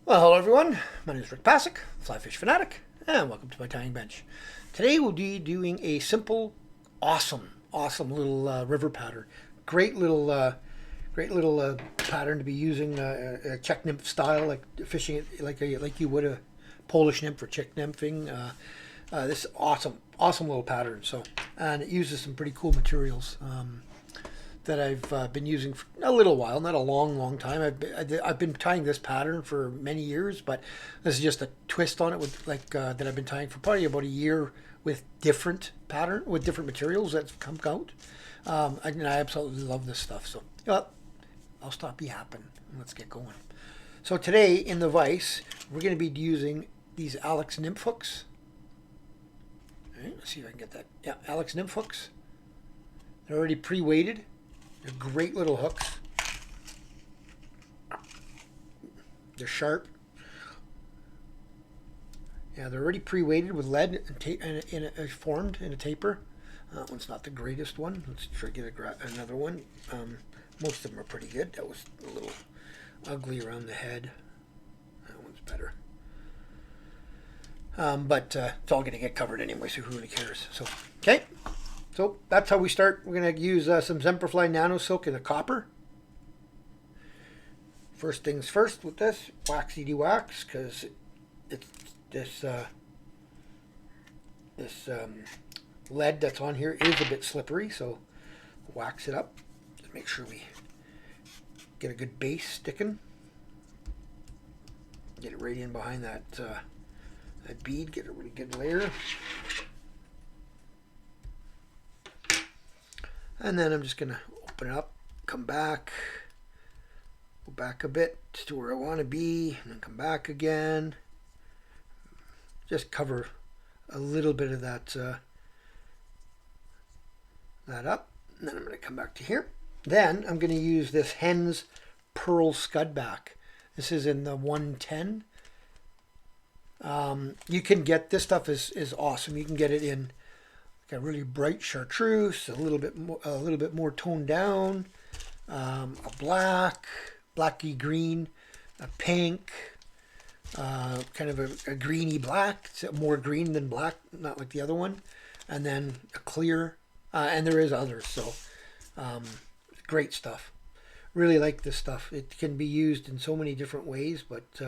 Well, hello everyone. My name is Passek, FlyFish Fanatic, and welcome to my tying bench. Today we'll be doing a simple, awesome little river pattern. Great little pattern to be using a Czech nymph style, like fishing it like you would a Polish nymph or Czech nymphing. This awesome little pattern. And it uses some pretty cool materials. That I've been using for a little while, not a long time. I've been tying this pattern for many years, but this is just a twist on it with that I've been tying for probably about a year with different materials that's come out. And I absolutely love this stuff. So I'll stop yapping and let's get going. So today in the vise, we're going to be using these Alex Nymph hooks. All right, let's see if I can get that. Yeah, Alex Nymph hooks. They're already pre-weighted. They're great little hooks. They're sharp. Yeah, they're already pre-weighted with lead and formed in a taper. That one's not the greatest one. Let's try to get another one. Most of them are pretty good. That was a little ugly around the head. That one's better. But it's all going to get covered anyway, so who really cares? So, okay. So that's how we start. We're going to use some Semperfli NanoSilk in a copper. First things first with this, waxy de-wax, because it's this lead that's on here is a bit slippery, so wax it up. Just make sure we get a good base sticking. Get it right in behind that bead, get a really good layer. And then I'm just going to open it up, come back, go back a bit to where I want to be, and then come back again. Just cover a little bit of that up. And then I'm going to come back to here. Then I'm going to use this Hends Pearl Scud back. This is in the 110. You can get, this stuff is awesome. You can get it in a really bright chartreuse, a little bit more toned down, a blacky green, a pink, kind of a greeny black. It's more green than black, not like the other one, and then a clear, and there is others. So great stuff. Really like this stuff. It can be used in so many different ways, but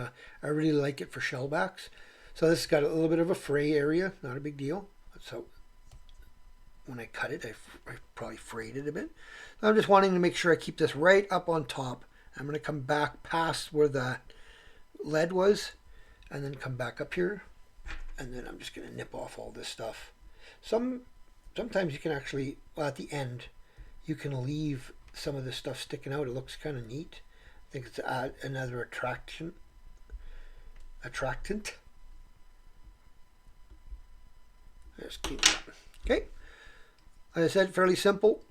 I really like it for shellbacks. So this has got a little bit of a fray area, not a big deal. So when I cut it, I probably frayed it a bit. I'm just wanting to make sure I keep this right up on top. I'm going to come back past where the lead was and then come back up here. And then I'm just going to nip off all this stuff. Sometimes you can actually, well, at the end, you can leave some of this stuff sticking out. It looks kind of neat. I think it's another attractant. Just keep that. Okay. As I said, fairly simple.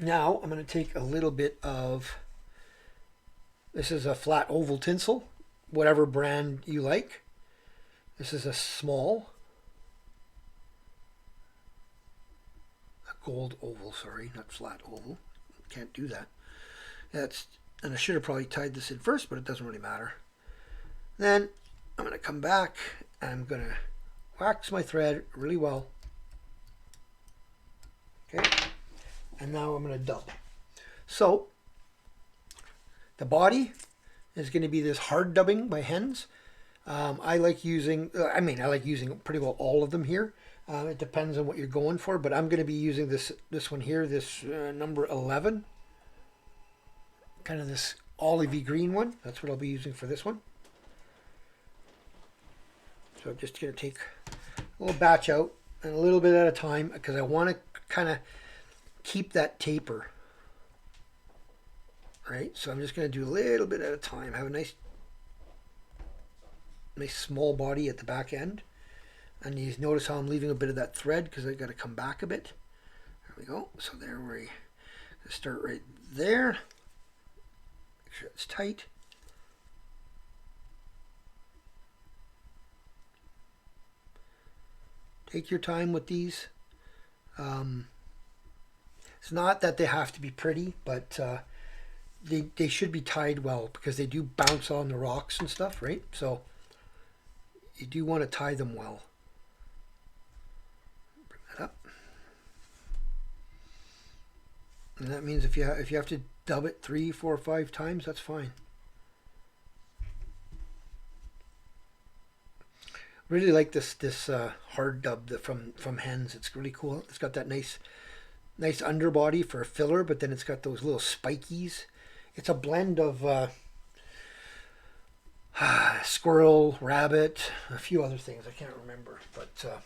Now I'm going to take a little bit of, this is a flat oval tinsel, whatever brand you like. This is a small, a gold oval, sorry, not flat oval. Can't do that. And I should have probably tied this in first, but it doesn't really matter. Then I'm going to come back and I'm going to wax my thread really well. Okay, and now I'm going to dump. So the body is going to be this hard dubbing by Hends. I like using pretty well all of them here. It depends on what you're going for, but I'm going to be using this one here, this number 11, kind of this olivey green one. That's what I'll be using for this one. So I'm just going to take a little batch out and a little bit at a time because I want to kind of keep that taper. Right, so I'm just going to do a little bit at a time. Have a nice small body at the back end. And you notice how I'm leaving a bit of that thread because I got to come back a bit. There we go. So there we start right there. Make sure it's tight. Take your time with these. It's not that they have to be pretty, but they should be tied well because they do bounce on the rocks and stuff, right? So you do want to tie them well. Bring that up. And that means if you have to dub it 3, 4, 5 times, that's fine. Really like this hard dub from Hens. It's really cool. It's got that nice underbody for a filler, but then it's got those little spikies. It's a blend of squirrel, rabbit, a few other things I can't remember, but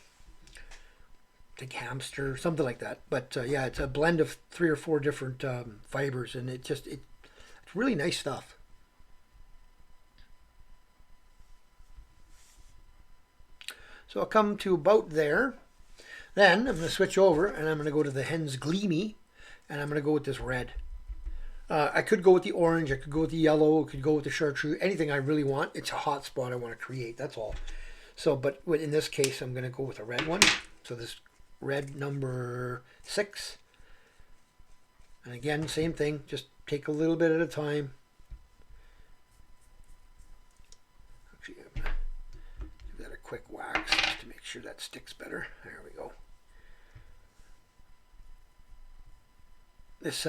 like hamster, something like that. But yeah, it's a blend of 3 or 4 different fibers, and it's really nice stuff. So I'll come to about there. Then I'm going to switch over and I'm going to go to the Hens Gleamy, and I'm going to go with this red. I could go with the orange, I could go with the yellow, I could go with the chartreuse, anything I really want. It's a hot spot I want to create, that's all. So, but in this case, I'm going to go with a red one. So this red number 6. And again, same thing, just take a little bit at a time. Actually, I'm going to give that a quick wax just to make sure that sticks better. There we go. This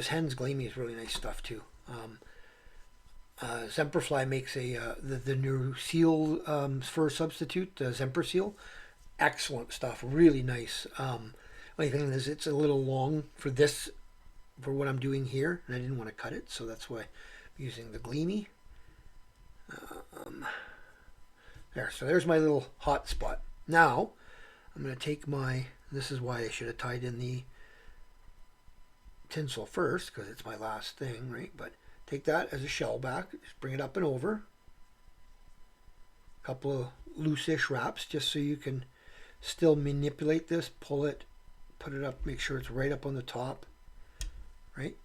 Hens Gleamy is really nice stuff too. Semperfli makes the new seal fur substitute, Semperseal. Excellent stuff, really nice. Only thing is it's a little long for what I'm doing here, and I didn't want to cut it, so that's why I'm using the Gleamy. There, so there's my little hot spot. Now I'm going to take this is why I should have tied in the Tinsel first, because it's my last thing, right? But take that as a ShellBack, just bring it up and over. A couple of loose-ish wraps just so you can still manipulate this, pull it, put it up, make sure it's right up on the top, right?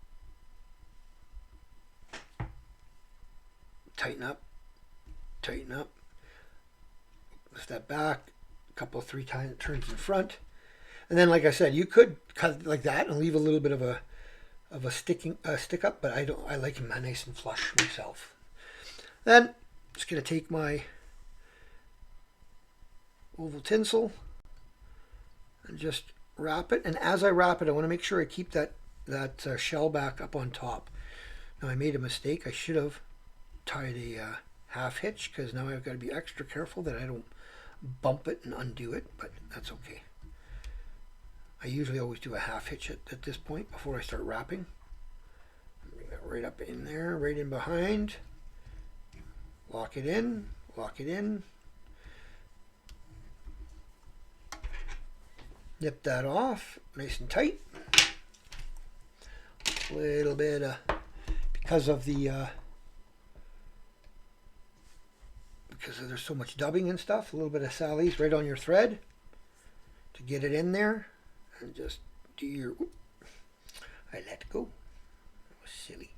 Tighten up, lift that back, a couple of 3 turns in front. And then, like I said, you could cut it like that and leave a little bit of a stick up, but I like them nice and flush myself. Then I'm just gonna take my oval tinsel and just wrap it. And as I wrap it, I want to make sure I keep that ShellBack up on top. Now I made a mistake. I should have tied a half hitch, because now I've got to be extra careful that I don't bump it and undo it, but that's okay. I usually always do a half hitch at this point before I start wrapping. Bring that right up in there, right in behind. Lock it in, Nip that off, nice and tight. A little bit, because there's so much dubbing and stuff, a little bit of Sally's right on your thread to get it in there. And just do your, I let go. That was silly.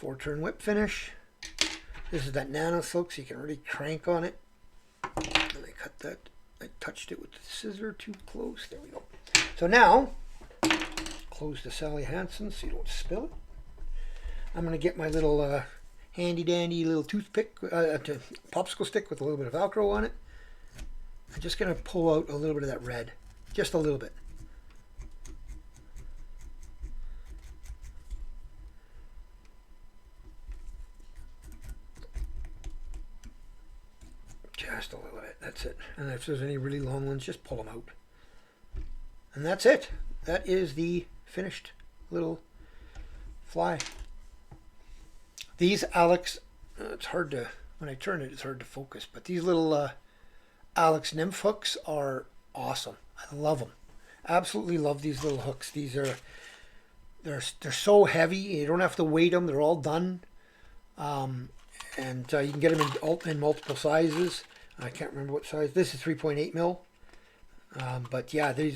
4-turn whip finish. This is that NanoSilk, so you can really crank on it. And I cut that. I touched it with the scissor too close. There we go. So now, close the Sally Hansen so you don't spill it. I'm going to get my little handy dandy little toothpick, popsicle stick with a little bit of Velcro on it. I'm just going to pull out a little bit of that red, just a little bit. Just a little bit, that's it. And if there's any really long ones, just pull them out. And that's it. That is the finished little fly. These Alex, it's hard to, when I turn it, it's hard to focus, but these little Alex Nymph hooks are awesome. I love them. Absolutely love these little hooks. These are, they're so heavy. You don't have to weight them. They're all done. And you can get them in multiple sizes. I can't remember what size. This is 3.8 mil. But yeah, they're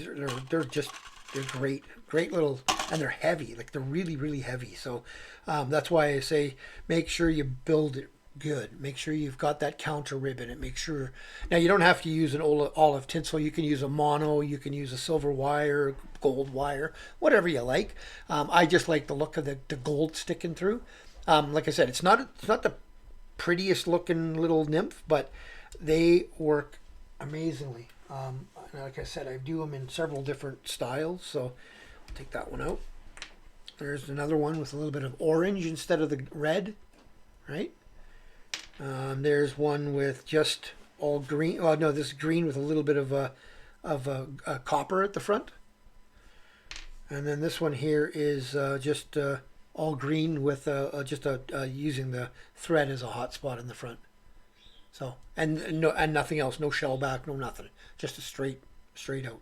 great little, and they're heavy. Like they're really, really heavy. So that's why I say make sure you build it good. Make sure you've got that counter rib in it. Make sure. Now, you don't have to use an olive tinsel. You can use a mono. You can use a silver wire, gold wire, whatever you like. I just like the look of the gold sticking through. Like I said, it's not the prettiest looking little nymph, but they work amazingly. Like I said, I do them in several different styles, so I'll take that one out. There's another one with a little bit of orange instead of the red, right? There's one with just all green. Oh no, this is green with a little bit of a copper at the front. And then this one here is just all green with just using the thread as a hot spot in the front. So and nothing else, no ShellBack, no nothing, just a straight out.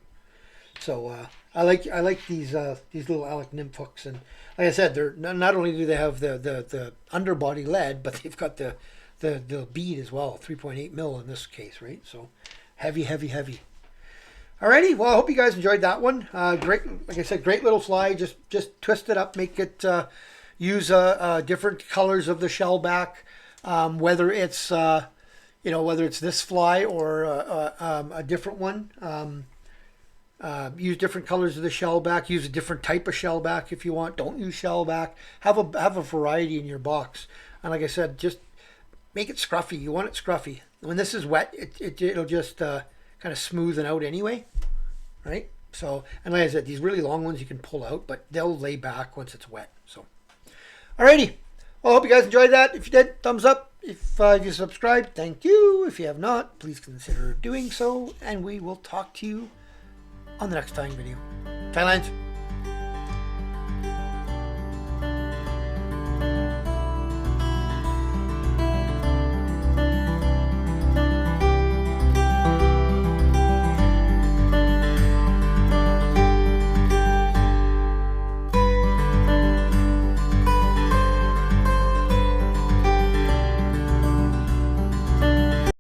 So I like these little Alex Nymph hooks, and like I said, they're not only do they have the underbody lead, but they've got the bead as well, 3.8 mil in this case, right? So heavy. Alrighty, well, I hope you guys enjoyed that one. Great, like I said, great little fly. Just twist it up, make it use different colors of the ShellBack, whether it's whether it's this fly or a different one. Use different colors of the ShellBack. Use a different type of ShellBack if you want. Don't use ShellBack. Have a variety in your box. And like I said, just make it scruffy. You want it scruffy. When this is wet, it'll just kind of smoothen out anyway, right? So, and like I said, these really long ones you can pull out, but they'll lay back once it's wet. So, alrighty. Well, I hope you guys enjoyed that. If you did, thumbs up. If you subscribed, thank you. If you have not, please consider doing so. And we will talk to you on the next tying video. Tie lines.